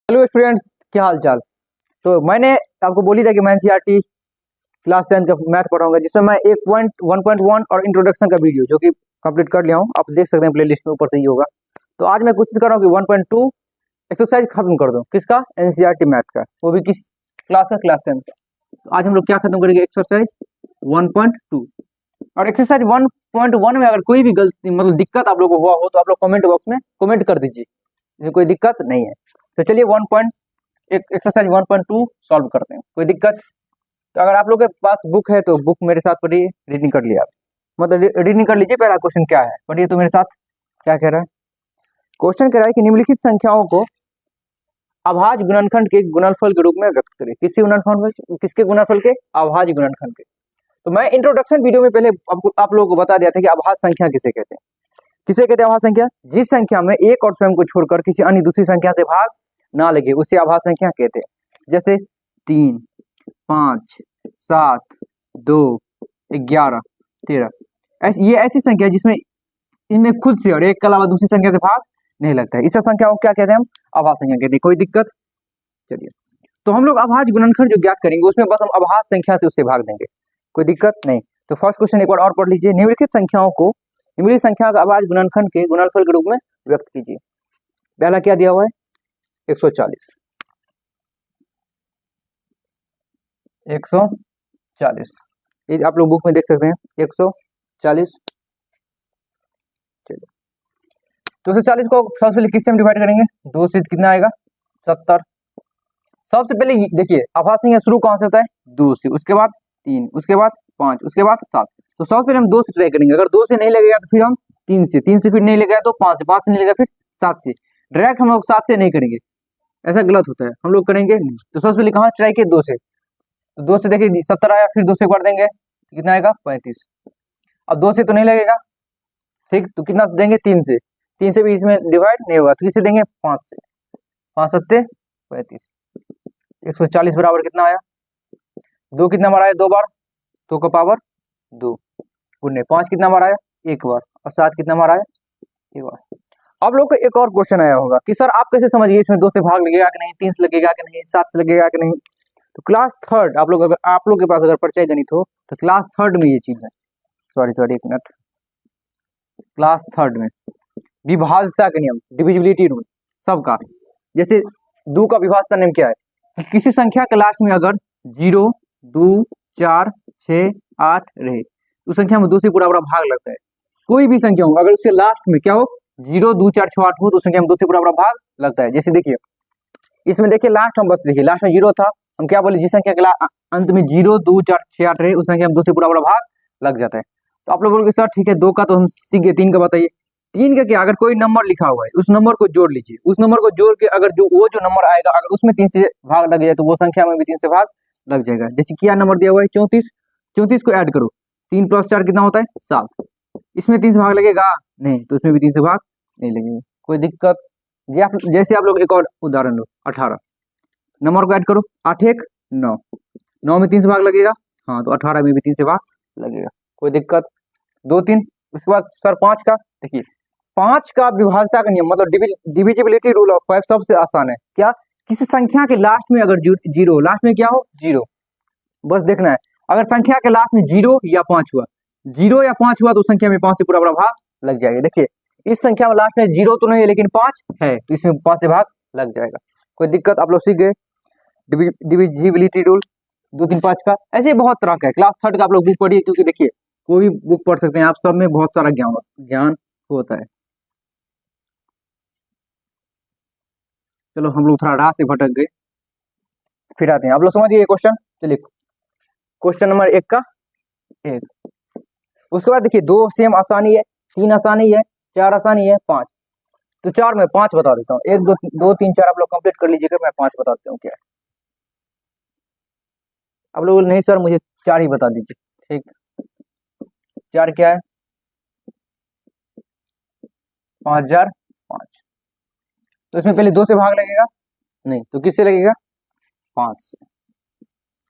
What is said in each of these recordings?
Hello students, क्या हाल चाल। तो मैंने आपको बोली था कि मैं एनसीईआरटी क्लास 10 का मैथ पढ़ाऊंगा, जिसमें मैं 1.1 और इंट्रोडक्शन का वीडियो जो कि कंप्लीट कर लिया हूँ। आप देख सकते हैं प्लेलिस्ट में ऊपर से ही होगा। तो आज मैं कोशिश कर रहा हूँ कि 1.2 एक्सरसाइज खत्म कर दूँ। किसका? एनसीईआरटी मैथ का, वो भी किस क्लास का? क्लास 10 का। तो आज हम लोग क्या खत्म करेंगे? एक्सरसाइज 1.2। और एक्सरसाइज 1.1 में अगर कोई भी गलती मतलब दिक्कत आप लोग को हुआ हो तो आप लोग कमेंट बॉक्स में कमेंट कर दीजिए, इसमें कोई दिक्कत नहीं है। तो चलिए एक्सरसाइज 1.2 सॉल्व करते हैं। कोई दिक्कत? तो अगर आप लोग के पास बुक है तो बुक मेरे साथ पढ़िए, रीडिंग कर लिया आप, मतलब रीडिंग कर लीजिए। पहला क्वेश्चन क्या है पढ़िए तो मेरे साथ। क्या कह रहा है? क्वेश्चन कह रहा है कि निम्नलिखित संख्याओं को अभाज्य गुणनखंड के गुणनफल के रूप में व्यक्त करें। किसके गुणनफल के? अभाज्य गुणनखंड के। तो मैं इंट्रोडक्शन वीडियो में पहले आप लोगों को बता दिया था कि अभाज्य संख्या किसे कहते हैं। किसे कहते हैं अभाज्य संख्या? जिस संख्या में एक और स्वयं को छोड़कर किसी अन्य दूसरी संख्या से भाग ना लगे उसे अभाज्य संख्या कहते हैं। जैसे 3, 5, 7, 2, 11, 13। ये ऐसी संख्या है जिसमें इनमें खुद से और एक के अलावा दूसरी संख्या से भाग नहीं लगता है। इस संख्या को क्या कहते हैं? हम अभाज्य संख्या कहते हैं। कोई दिक्कत? चलिए, तो हम लोग अभाज्य गुणनखंड जो ज्ञात करेंगे उसमें बस हम अभाज्य संख्या से उससे भाग देंगे। कोई दिक्कत नहीं। तो फर्स्ट क्वेश्चन एक बार और पढ़ लीजिए। निम्नलिखित संख्याओं को निम्नलिखित संख्या का अभाज्य गुणनखंड के गुणनफल के रूप में व्यक्त कीजिए। पहला क्या दिया हुआ है? 140। 140 ये आप लोग बुक में देख सकते हैं। 140। चलिए, तो 140 को सबसे पहले किससे हम डिवाइड करेंगे? 2 से। कितना आएगा? 70। सबसे पहले देखिए अभाज्य संख्या शुरू कहां से होता है? 2 से, उसके बाद 3, उसके बाद 5, उसके बाद 7। तो सबसे पहले हम 2 से ट्राई करेंगे। अगर 2 से नहीं लगेगा तो फिर हम 3 से, 3 से फिर नहीं लगेगा तो 5 से, 5 से नहीं लगेगा फिर 7 से। डायरेक्ट हम लोग 7 से नहीं करेंगे, ऐसा गलत होता है। हम लोग करेंगे तो सबसे पहले कहाँ ट्राई किए? 2 से। तो 2 से देखिए 70 आया, फिर 2 से कर देंगे तो कितना आएगा? 35। अब 2 से तो नहीं लगेगा, ठीक, तो कितना देंगे? 3 से। 3 से भी इसमें डिवाइड नहीं होगा तो किससे देंगे? 5 से। 5 सत्ते 35। 140 बराबर कितना आया? 2 कितना बार आया? 2 बार। 2 का पावर 2 गुने 5 कितना बार आया? 1 बार। और 7 कितना बार आया? 1 बार। अब लोग को एक और क्वेश्चन आया होगा कि सर आप कैसे समझिए इसमें 2 से भाग लगेगा कि नहीं, 3 से लगेगा कि नहीं, 7 से लगेगा कि नहीं। तो क्लास थर्ड आप लोग के पास अगर परिचय गणित हो तो क्लास थर्ड में ये चीज है। सॉरी एक मिनट। क्लास थर्ड में विभाज्यता के नियम, डिविजिबिलिटी रूल सबका। जैसे 2 का विभाज्यता नियम क्या है? किसी संख्या के लास्ट में अगर 0, 2, 4, 6, 8 रहे उस संख्या में 2 से पूरा भाग लगता है। कोई भी संख्या हो अगर उसके लास्ट में क्या हो? 0, 2, 4, 6, 8 हो तो उस संख्या में 2 से पूरा भाग लगता है। जैसे देखिए इसमें देखिए लास्ट में, बस देखिए लास्ट में 0 था, हम क्या बोले? जिस संख्या के अंत में 0, 2, 4, 6, 8 रहे उस संख्या में 2 से पूरा भाग लग जाता है। तो आप लोग बोलोगे सर ठीक है 2 का तो हम सीख गए, 3 का बताइए। 3 का क्या? अगर कोई नंबर लिखा हुआ है उस नंबर को जोड़ लीजिए, उस नंबर को जोड़ के अगर जो नंबर आएगा अगर उसमें 3 से भाग लग जाए तो वो संख्या में भी 3 से भाग लग जाएगा। जैसे क्या नंबर दिया हुआ है? 34। 34 को ऐड करो, 3 + 4 कितना होता है? 7। इसमें 3 से भाग लगेगा नहीं, तो उसमें भी 3 से भाग नहीं लगेगा। कोई दिक्कत? जैसे आप लोग एक और उदाहरण लो, 18 नंबर को ऐड करो, 8 1 9, 9 में 3 से भाग लगेगा, हाँ तो 18 में भी 3 से भाग लगेगा। कोई दिक्कत? 2 3। उसके बाद सर 5 का देखिए, 5 का विभाज्यता का नियम मतलब डिविजिबिलिटी रूल ऑफ 5 सबसे आसान है। क्या? किसी संख्या के लास्ट में अगर 0, लास्ट में क्या हो? 0, बस देखना है। अगर संख्या के लास्ट में 0 या 5 हुआ, 0 या 5 हुआ तो संख्या में 5 से पूरा भाग लग जाएगा। देखिए इस संख्या में लास्ट में 0 तो नहीं है लेकिन 5 है तो इसमें 5 से भाग लग जाएगा। कोई दिक्कत? आप लोग सीख गए डिविजिबिलिटी रूल 2 3 5 का। ऐसे बहुत तरह का है। क्लास थर्ड का आप लोग बुक पढ़िए, क्योंकि देखिए कोई भी बुक पढ़ सकते हैं आप, सब में बहुत सारा ज्ञान होता है। चलो हम लोग थोड़ा राह से भटक गए, फिर आते हैं। आप लोग समझिए क्वेश्चन। चलिए क्वेश्चन नंबर 1 का 1। उसके बाद देखिए 2 सेम आसानी है, 3 आसानी है, 4 आसानी है, 5। तो 4 में 5 बता देता हूँ। 1 2 3 4 आप लोग कंप्लीट कर लीजिएगा, मैं 5 बता देता हूँ क्या है। आप लोग नहीं सर मुझे 4 ही बता दीजिए। ठीक, 4 क्या है? 5005। तो इसमें पहले 2 से भाग लगेगा नहीं, तो किससे लगेगा? 5 से।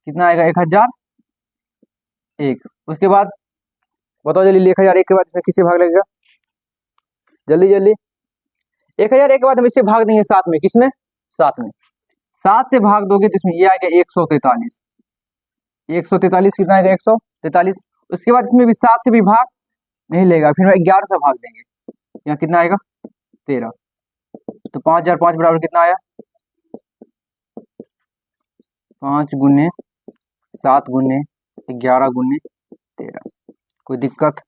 कितना आएगा? 1001। उसके बाद बताओ जल्दी, 1001 के बाद इसमें किससे भाग लगेगा? जल्दी जल्दी। 1001 के बाद हम इससे भाग देंगे 7 में। किसमें? 7 में। 7 से भाग दोगे तो इसमें ये आएगा 143। 143 कितना आएगा? 143। उसके बाद इसमें भी 7 से भी भाग नहीं लेगा, फिर 11 से भाग देंगे, यहाँ कितना आएगा? 13। तो 5005 बराबर कितना आया? 5 गुने 7 गुने 11 गुने 13। कोई दिक्कत?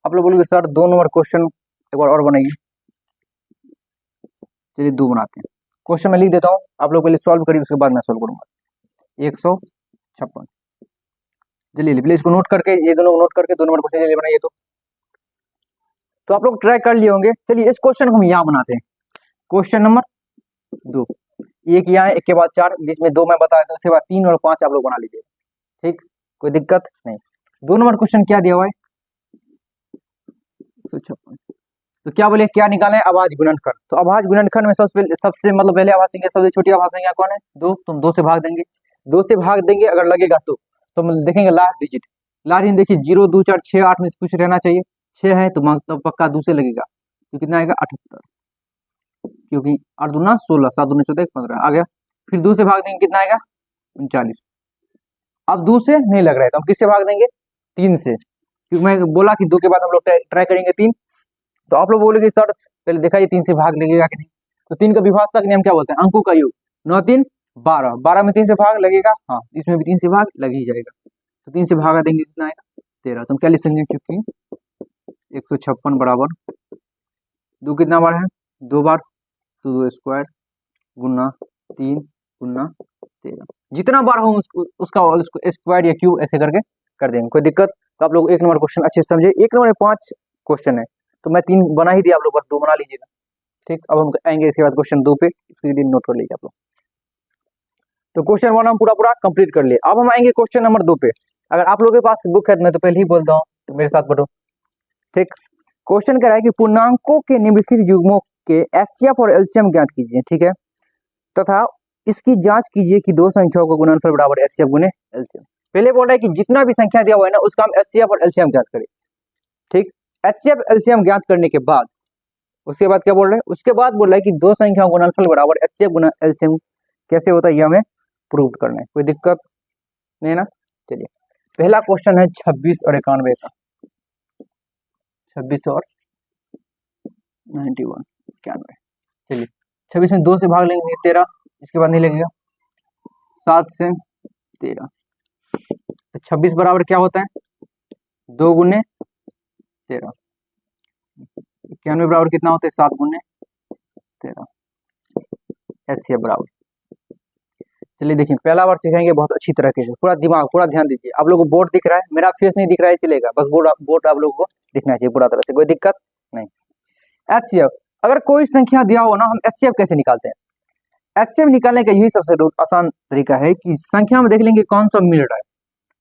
आप लोग बोलोगे सर 2 नंबर क्वेश्चन एक बार और बनाइए। चलिए 2 बनाते हैं। क्वेश्चन मैं लिख देता हूँ, आप लोग पहले सॉल्व करिए, उसके बाद मैं सॉल्व करूंगा। 156। चलिए पहले इसको नोट करके, ये दोनों नोट करके 2 नंबर क्वेश्चन चलिए बनाइए। तो आप लोग ट्राई कर लिए होंगे। चलिए इस क्वेश्चन को हम यहाँ बनाते हैं। क्वेश्चन नंबर 2, एक यहाँ है, एक के बाद 4, बीच में 2 मैं बताया था, उसके बाद 3 और 5 आप लोग बना लीजिए। ठीक, कोई दिक्कत नहीं। 2 नंबर क्वेश्चन क्या दिया हुआ है? 156। तो क्या बोले, क्या निकाले? अभाज्य गुणनखंड। तो अभाज्य गुणनखंड में सबसे मतलब पहले अभाज्य संख्या, सबसे छोटी अभाज्य संख्या कौन है? 2। तुम 2 से भाग देंगे, 2 से भाग देंगे, अगर लगेगा तो हम देखेंगे लास्ट डिजिट। लास्ट डिजिट देखिए 0 2 4 6 8 में से कुछ रहना चाहिए। 6 है तो पक्का 2 से लगेगा, तो कितना आएगा? 78, क्योंकि 8 दूना 16, 7 दूना 14, 15 आ गया। फिर 2 से भाग देंगे, कितना आएगा? 39। अब 2 से नहीं लग रहा है तो हम किससे भाग देंगे? 3 से, क्योंकि मैं बोला कि 2 के बाद हम लोग ट्राई करेंगे 3। तो आप लोग बोलोगे सर पहले देखा ये 3 से भाग लगेगा कि नहीं? तो 3 का विभाजक नियम क्या बोलते हैं? अंकों का योग। 9 3 12, 12 में 3 से भाग लगेगा, हाँ इसमें भी 3 से भाग लग ही जाएगा। तो 3 से भागा देंगे, कितना आएगा? 13। तो हम क्या लिख सकते हैं? क्योंकि 156 बराबर 2 कितना बार है? 2 बार, तो 2 स्क्वायर गुना 3 गुना 13, जितना बार हो उसका स्क्वायर या क्यूब ऐसे करके कर देंगे। कोई दिक्कत? तो आप लोग 1 नंबर क्वेश्चन अच्छे से समझे। 1 नंबर में 5 क्वेश्चन है, तो मैं 3 बना ही दिया, आप लोग बस 2 बना लीजिएगा। ठीक, अब हम आएंगे इसके बाद क्वेश्चन 2 पे, इसके लिए नोट कर लीजिए आप लोग। तो क्वेश्चन 1 हम पूरा कंप्लीट कर लिए। अब हम आएंगे क्वेश्चन नंबर 2 पे। अगर आप लोगों के पास बुक है तो मैं तो पहले ही बोलता हूँ, तो मेरे साथ पढ़ो। ठीक, क्वेश्चन कह रहा है कि पूर्णांकों के निम्नलिखित युग्मों के एचसीएफ और एलसीएम ज्ञात कीजिए। ठीक है, तथा इसकी जांच कीजिए कि 2 संख्याओं का गुणनफल बराबर एचसीएफ गुने एलसीएम। पहले बोल रहा है कि जितना भी संख्या दिया हुआ है ना, उसका हम एचसीएफ और एलसीएम ज्ञात करें। ठीक, एचसीएफ एलसीएम ज्ञात करने के बाद उसके बाद क्या बोल रहा है? उसके बाद बोल रहा है कि 2 संख्याओं का गुणनफल बराबर एचसीएफ गुना एलसीएम कैसे होता है, ये हमें प्रूव करना है। कोई दिक्कत नहीं ना? चलिए पहला क्वेश्चन है 26 और 91 का। 26 और 91 91। चलिए 26 में 2 से भाग लेंगे 13, इसके बाद नहीं लगेगा। 7 से 13, तो 26 बराबर क्या होता है? 2 गुने 13। 91 बराबर कितना होता है? 7 गुने 13। एचसीएफ बराबर। चलिए देखिए पहला बार सीखेंगे बहुत अच्छी तरीके से, पूरा दिमाग पूरा ध्यान दीजिए। आप लोगों को बोर्ड दिख रहा है, मेरा फेस नहीं दिख रहा है चलेगा, बस बोर्ड आप लोगों को दिखना चाहिए पूरा तरह से, कोई दिक्कत नहीं। एचसीएफ, अगर कोई संख्या दिया हो ना, हम एचसीएफ कैसे निकालते हैं? एचसीएफ निकालने का यही सबसे आसान तरीका है कि संख्या में देख लेंगे कौन सा मिल रहा है,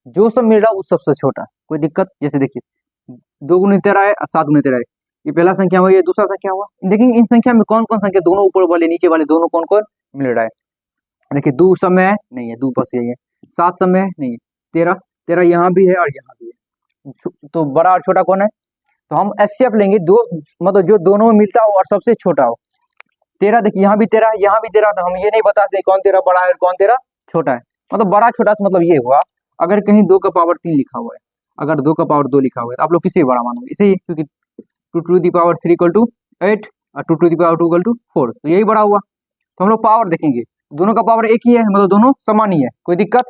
जो सब मिल रहा है वो सबसे छोटा है। कोई दिक्कत? जैसे देखिए 2 गुने 13 है, 7 गुने 13 है, ये पहला संख्या हुआ, ये दूसरा संख्या हुआ। देखेंगे इन संख्या में कौन कौन संख्या, दोनों ऊपर वाले नीचे वाले दोनों कौन कौन मिल रहा है। देखिए 2 समय है नहीं है, 2 बस यही है। 7 समय है नहीं है, 13 यहाँ भी है और यहाँ भी है, तो बड़ा और छोटा कौन है? तो हम एचसीएफ लेंगे, दो मतलब जो दोनों में मिलता हो और सबसे छोटा हो। 13 देखिए यहाँ भी 13 यहाँ भी 13, तो हम ये नहीं बता सकते कौन 13 बड़ा है कौन 13 छोटा है। मतलब बड़ा छोटा से मतलब ये हुआ, अगर कहीं 2 का पावर 3 लिखा हुआ है, अगर 2 का पावर 2 लिखा हुआ है, तो आप लोग किसे बड़ा मानोगे? इसे ही, क्योंकि 2 to the power 3 equal to 8 और 2 to the power 2 equal to 4, तो यही बड़ा हुआ। तो हम लोग पावर देखेंगे, दोनों का पावर एक ही है, मतलब दोनों समान ही है। कोई दिक्कत?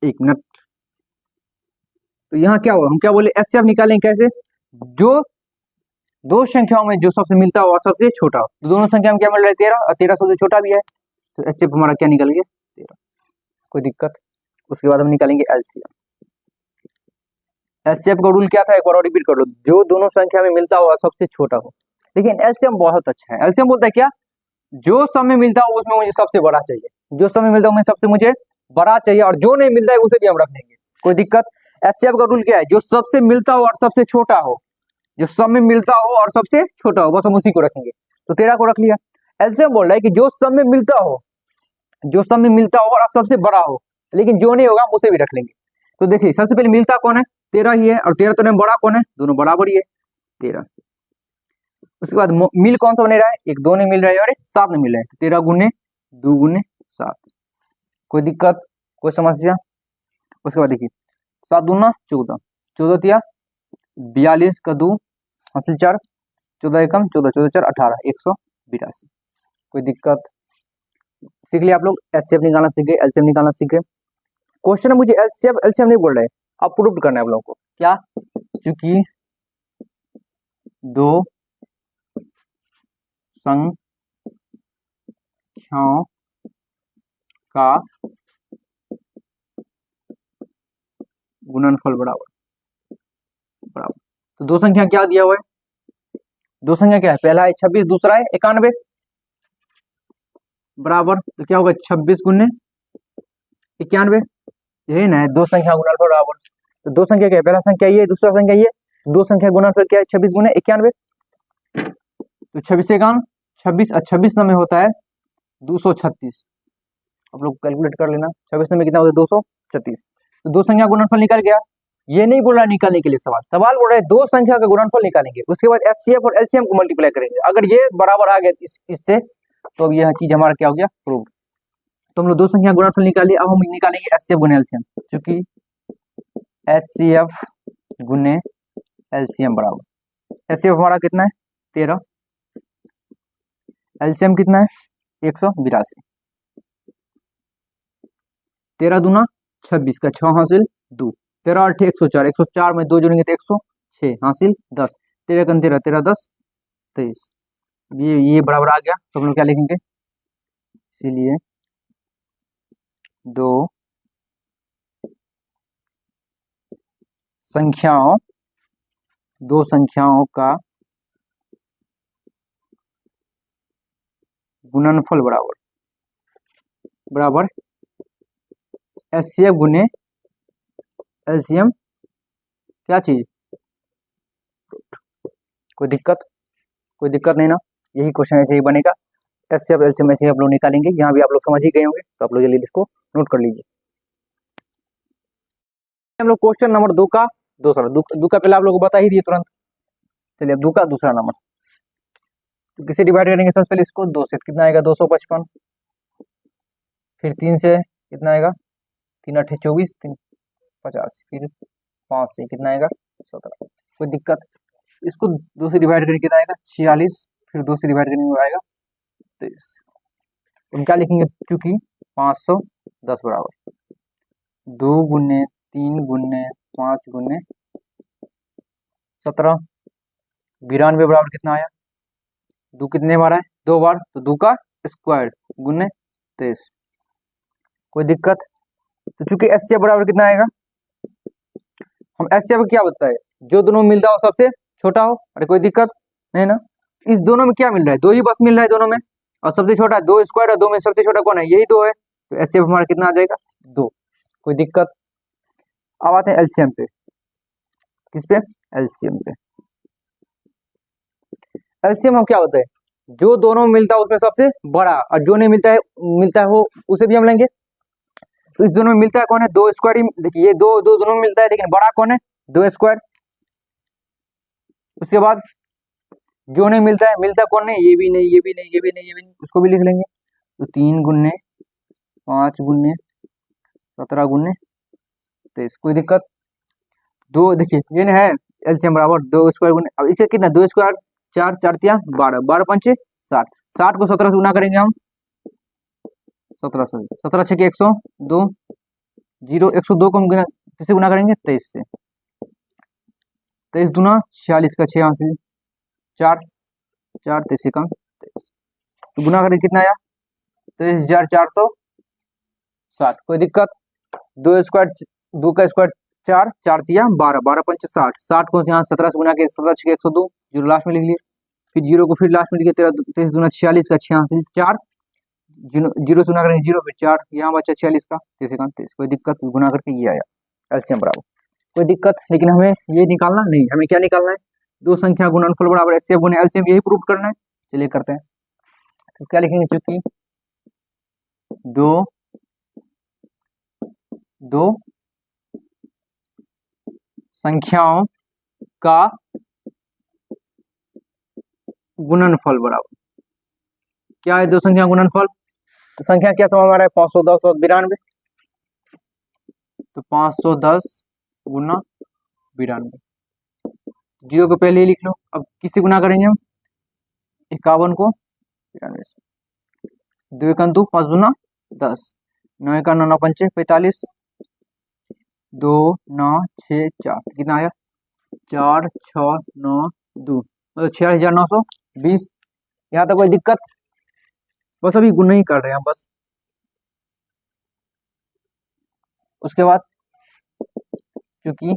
1 मिनट। तो यहाँ क्या हुआ, हम क्या बोले? एचसीएफ निकालेंगे कैसे? जो 2 संख्याओं में जो सबसे मिलता हो और सबसे छोटा हो, तो दोनों संख्या में क्या मिल रहा है? 13, और 13 सबसे छोटा भी है, तो एचसीएफ हमारा क्या निकल गया? 13। कोई दिक्कत? उसके बाद हम निकालेंगे एलसीएम। एचसीएफ का रूल क्या था, एक बार और रिपीट कर लो। जो दोनों संख्या में मिलता हो और सबसे छोटा हो। लेकिन एलसीएम बहुत अच्छा है। एलसीएम बोलता है क्या? जो सब में मिलता हो उसमें मुझे सबसे बड़ा चाहिए, जो सब में मिलता है उसमें सबसे मुझे बड़ा चाहिए, और जो नहीं मिलता है उसे भी हम रख देंगे। कोई दिक्कत? एचसीएफ का रूल क्या है? जो सबसे मिलता हो और सबसे छोटा हो, जो सब में मिलता हो और सबसे छोटा हो, बस हम उसी को रखेंगे। तो 13 को रख लिया। एलसीएम बोल रहा है कि जो सब में मिलता हो, जो सब में मिलता हो और सबसे बड़ा हो, लेकिन जो नहीं होगा उसे भी रख लेंगे। तो देखिए सबसे पहले मिलता कौन है? 13 ही है, और 13 तो नहीं, बड़ा कौन है? दोनों बराबर ही है 13। उसके बाद मिल कौन सा बने रहा है, एक 2 नहीं मिल रहा है और 7 नहीं मिल रहा है, 13 गुने 2 गुने 7। कोई दिक्कत, कोई समस्या। उसके बाद देखिए 7 दूना 14, 14 तिया 42 का 2 हासिल 4, 14 एकम 14, 14 4 18, 182। कोई दिक्कत। सीख लिया आप लोग, एचसीएफ निकालना सीख गए, एलसीएम निकालना सीख गए। क्वेश्चन में मुझे एलसीएम एलसीएम नहीं बोल रहे, अब प्रूव करना है आप लोगों को। क्या, क्योंकि दो संख्याओं का गुणनफल बराबर बराबर, तो दो संख्या क्या दिया हुआ है, दो संख्या क्या है, पहला है 26, दूसरा है 91, बराबर तो क्या होगा 26 गुने 91, यही ना है दो संख्या गुणनफल बराबर। तो दो संख्या क्या है, पहला संख्या ये, दूसरा संख्या ये, दो संख्या गुणनफल क्या है 26 गुने 91। तो 26 एकान 26 और 26 में होता है 236, आप लोग कैलकुलेट कर लेना, 26 में कितना होता है 236। तो दो संख्या गुणनफल निकल गया। ये नहीं बोल रहा निकालने के लिए, सवाल सवाल बोल रहा है दो संख्या का गुणनफल निकालेंगे, उसके बाद एचसीएफ और एलसीएम को मल्टीप्लाई करेंगे, अगर ये बराबर आ गया इससे तो अब यह चीज हमारा क्या हो गया, प्रूव। तो हम लोग दो संख्या गुणनफल निकालिए, अब हम निकालेंगे एचसीएफ गुने एलसीएम, क्योंकि एचसीएफ गुने एलसीएम बराबर, एचसीएफ हमारा कितना है 13, एलसीएम कितना है 182, 13 दूना 26 का 6 हासिल 2, 13 8 104, 104 में 2 जोड़ेंगे तो 106 हासिल 10, 13 कन 13, 13 10 23, ये बराबर आ गया। तो हम लोग क्या लिखेंगे, इसीलिए दो संख्याओं का गुणनफल बराबर बराबर एचसीएफ गुने एलसीएम, क्या चीज, कोई दिक्कत, कोई दिक्कत नहीं ना, यही क्वेश्चन ऐसे ही बनेगा, एचसीएफ एलसीएम ऐसे ही आप लोग निकालेंगे, यहाँ भी आप लोग समझ ही गए होंगे, तो आप लोग जल्दी इसको नोट कर लीजिए। हम लोग क्वेश्चन नंबर 2 का दूसरा, दो का पहले आप लोग को बता ही दिए तुरंत, चलिए अब 2 का दूसरा नंबर। तो किसे डिवाइड करेंगे, सबसे पहले इसको 2 से, कितना आएगा 255, फिर 3 से कितना आएगा 3 8 24, 3 50, फिर 5 से कितना आएगा 17, कोई दिक्कत। इसको 2 से डिवाइड करके कितना आएगा 46, फिर 2 से डिवाइड करने में आएगा 23। हम क्या लिखेंगे, चूंकि 510 बराबर 2 गुने 3 गुने 5 गुने 17, 92 बराबर कितना आया, 2 कितने बार है 2 बार, तो 2 का स्क्वायर गुने 23, कोई दिक्कत। तो चूंकि एचसीएफ बराबर कितना आएगा, हम एचसीएफ क्या होता है, जो दोनों मिलता हो सबसे छोटा हो, अरे कोई दिक्कत नहीं ना, इस दोनों में क्या मिल रहा है, दो ही बस मिल रहा है दोनों में, और सबसे छोटा 2 स्क्वायर, और 2 में सबसे छोटा कौन है, यही 2 है, तो एचसीएफ हमारा कितना आ जाएगा 2, कोई दिक्कत। अब आते हैं एलसीएम पे, किस पे, एलसीएम पे। एलसीएम हम क्या होता है, जो दोनों में मिलता है उसमें सबसे बड़ा, और जो नहीं मिलता है वो उसे भी हम लेंगे। तो इस दोनों में मिलता है कौन है, 2 स्क्वायर ही, देखिए ये दो दो दोनों में मिलता है, लेकिन बड़ा कौन है 2 स्क्वायर। उसके बाद जो नहीं मिलता कौन नहीं, ये भी नहीं, ये भी नहीं, ये भी नहीं, ये भी नहीं, उसको भी लिख लेंगे। तो 3 गुने 5 गुने 17 गुने 23, कोई दिक्कत। दो देखिए ये है एलसीएम बराबर 2 स्क्वायर गुने, अब इसे कितना 2 स्क्वायर 4 4 तिया 12, 12 पंचे 60, 60 को 17 से गुना करेंगे हम, 17 से 17 छः 102, 102 को हम किससे गुना करेंगे 23 से, 23 दूना 46 का 6 हासिल 4 4 23 से कम 23, तो गुना करके कितना आया 23,460, कोई दिक्कत। 2 स्क्वायर 2 का स्क्वायर 4 4 तिया 12, 12 पंच 60, 60 को यहाँ 17 से गुना के 17 छः 102, जीरो लास्ट में लिख लिए, फिर जीरो को फिर लास्ट में लिखे 23 दूना 46 का 6 हासिल 4, जीरो से गुना करेंगे जीरो, फिर 4 यहाँ बचा 46 का 23, कोई दिक्कत, गुना करके ये आया एलसीएम बराबर, कोई दिक्कत। लेकिन हमें ये निकालना नहीं, हमें क्या निकालना है, दो संख्या गुणनफल बराबर एचसीएफ गुने एलसीएम, यही प्रूव करना है, चलिए करते हैं। तो क्या लिखेंगे, चूंकि दो संख्याओं का गुणनफल बराबर क्या है? दो संख्या गुणनफल। तो संख्या क्या समय हमारा है? 510 और 92। तो 510 गुना 92, जीरो को पहले ही लिख लो। अब किससे गुना करेंगे हम? 51 को 92 से। 2 1 2 5 दूना 10, 9 1 9 9 पंचे 45, 2 9 6 4 कितना आया? 4 6 9 2 मतलब 6920। यहाँ तक कोई दिक्कत? बस अभी गुना ही कर रहे हैं बस। उसके बाद क्योंकि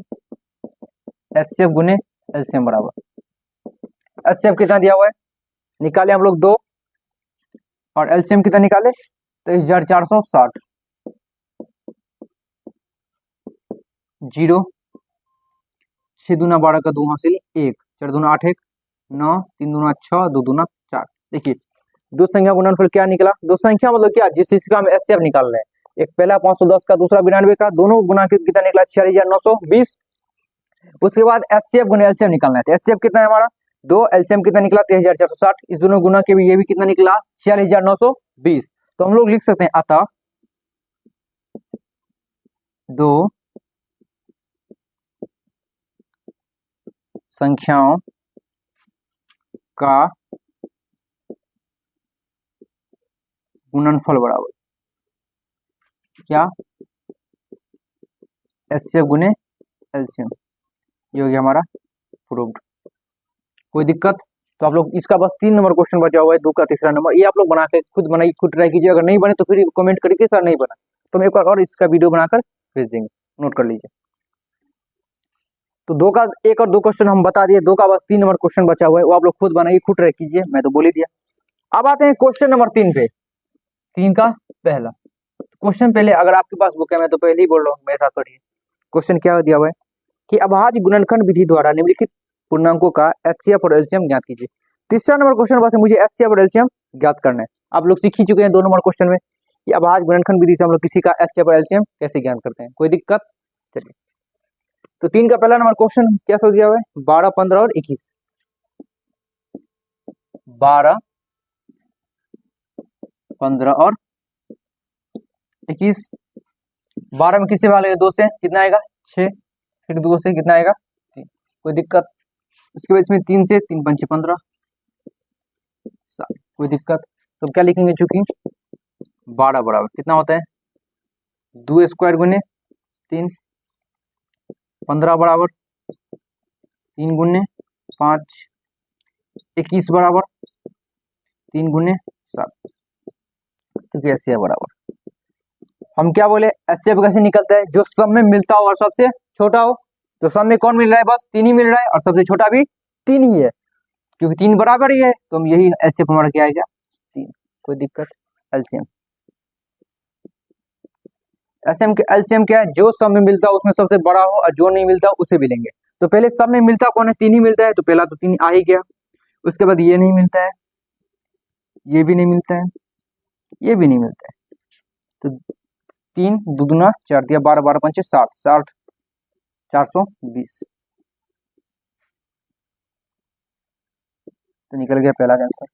एचसीएफ गुने एलसीएम बराबर, एचसीएफ कितना दिया हुआ है निकाले हम लोग 2, और एलसीएम कितना निकाले? 23,460। 0 6 दूना 12 का 2 हासिल 1, 4 दूना 8 1 9, 3 दूना 6, 2 दूना 4। देखिए दो संख्या गुणनफल क्या निकला? दो संख्या मतलब क्या? जिस चीज का हम एचसीएफ निकाल रहे हैं, एक पहला 510 का, दूसरा 92 का, दोनों गुना कितना निकला? 46,920। उसके बाद एचसीएफ गुना एलसीएम निकालना है। तो एचसीएफ कितना है हमारा? 2, एलसीएम कितना निकला? 23,460। इस दोनों गुना के भी ये भी कितना निकला? 46,920। तो हम लोग लिख सकते हैं अतः दो संख्याओं का गुणनफल बराबर क्या? एचसीएफ गुने एलसीएम। ये हो गया हमारा प्रूव्ड। कोई दिक्कत? तो आप लोग इसका बस 3 नंबर क्वेश्चन बचा हुआ है, 2 का तीसरा नंबर। ये आप लोग बना के खुद बनाइए, खुद ट्राई कीजिए। अगर नहीं बने तो फिर कमेंट करिए सर नहीं बना, तो हम एक बार और इसका वीडियो बनाकर भेज देंगे, नोट कर लीजिए। तो 2 का 1 और 2 क्वेश्चन हम बता दिए, 2 का बस 3 नंबर क्वेश्चन बचा हुआ है, वो आप लोग खुद बनाइए, खुद ट्राई कीजिए, मैं तो बोल ही दिया। अब आते हैं क्वेश्चन नंबर 3 पे। 3 का पहला क्वेश्चन, पहले अगर आपके पास बुक है, मैं तो पहले ही बोल रहा हूँ, मेरे साथ पढ़िए। क्वेश्चन क्या दिया हुआ है कि अभाज्य गुणनखंड विधि द्वारा निम्नलिखित पूर्णांकों का एचसीएफ और एलसीएम ज्ञात कीजिए। तीसरा नंबर क्वेश्चन बस मुझे एचसीएफ और एलसीएम ज्ञात करना है। आप लोग सीख ही चुके हैं 2 नंबर क्वेश्चन में कि अभाज्य गुणनखंड विधि से हम लोग किसी का एचसीएफ और एलसीएम कैसे ज्ञात करते हैं। कोई दिक्कत? चलिए, तो 3 का पहला नंबर क्वेश्चन क्या सो दिया हुआ है? 12 15 और 21। 12 15 और 21। 12 में किससे भाग लेंगे? 2 से कितना आएगा? 6, फिर 2 से कितना आएगा? 3। कोई दिक्कत? उसके बाद इसमें 3 से 3 पंचे 15 7। कोई दिक्कत? तो क्या लिखेंगे? चूंकि 12 बराबर कितना होता है? 2 स्क्वायर गुने 3, 15 बराबर 3 गुने 5, 21 बराबर 3 गुने 7, क्योंकि एचसीएफ बराबर। हम क्या बोले? एचसीएफ कैसे निकलता है? जो सब में मिलता हो और सबसे छोटा हो। तो सब में कौन मिल रहा है? बस 3 ही मिल रहा है, और सबसे छोटा भी 3 ही है, क्योंकि 3 बराबर ही है, तो हम यही एचसीएफ हमारा क्या आएगा? 3। कोई दिक्कत? एलसीएम, एलसीएम क्या है? जो सब में मिलता है उसमें सबसे बड़ा हो, और जो नहीं मिलता उसे भी लेंगे। तो पहले सब में मिलता कौन है? 3 ही मिलता है, तो पहला तो 3 आ ही गया। उसके बाद ये नहीं मिलता है, ये भी नहीं मिलता है, ये भी नहीं मिलता है, तो 3 दुगुना 4 दिया, 12 12 पंचे 60, 60 420। तो निकल गया पहला आंसर।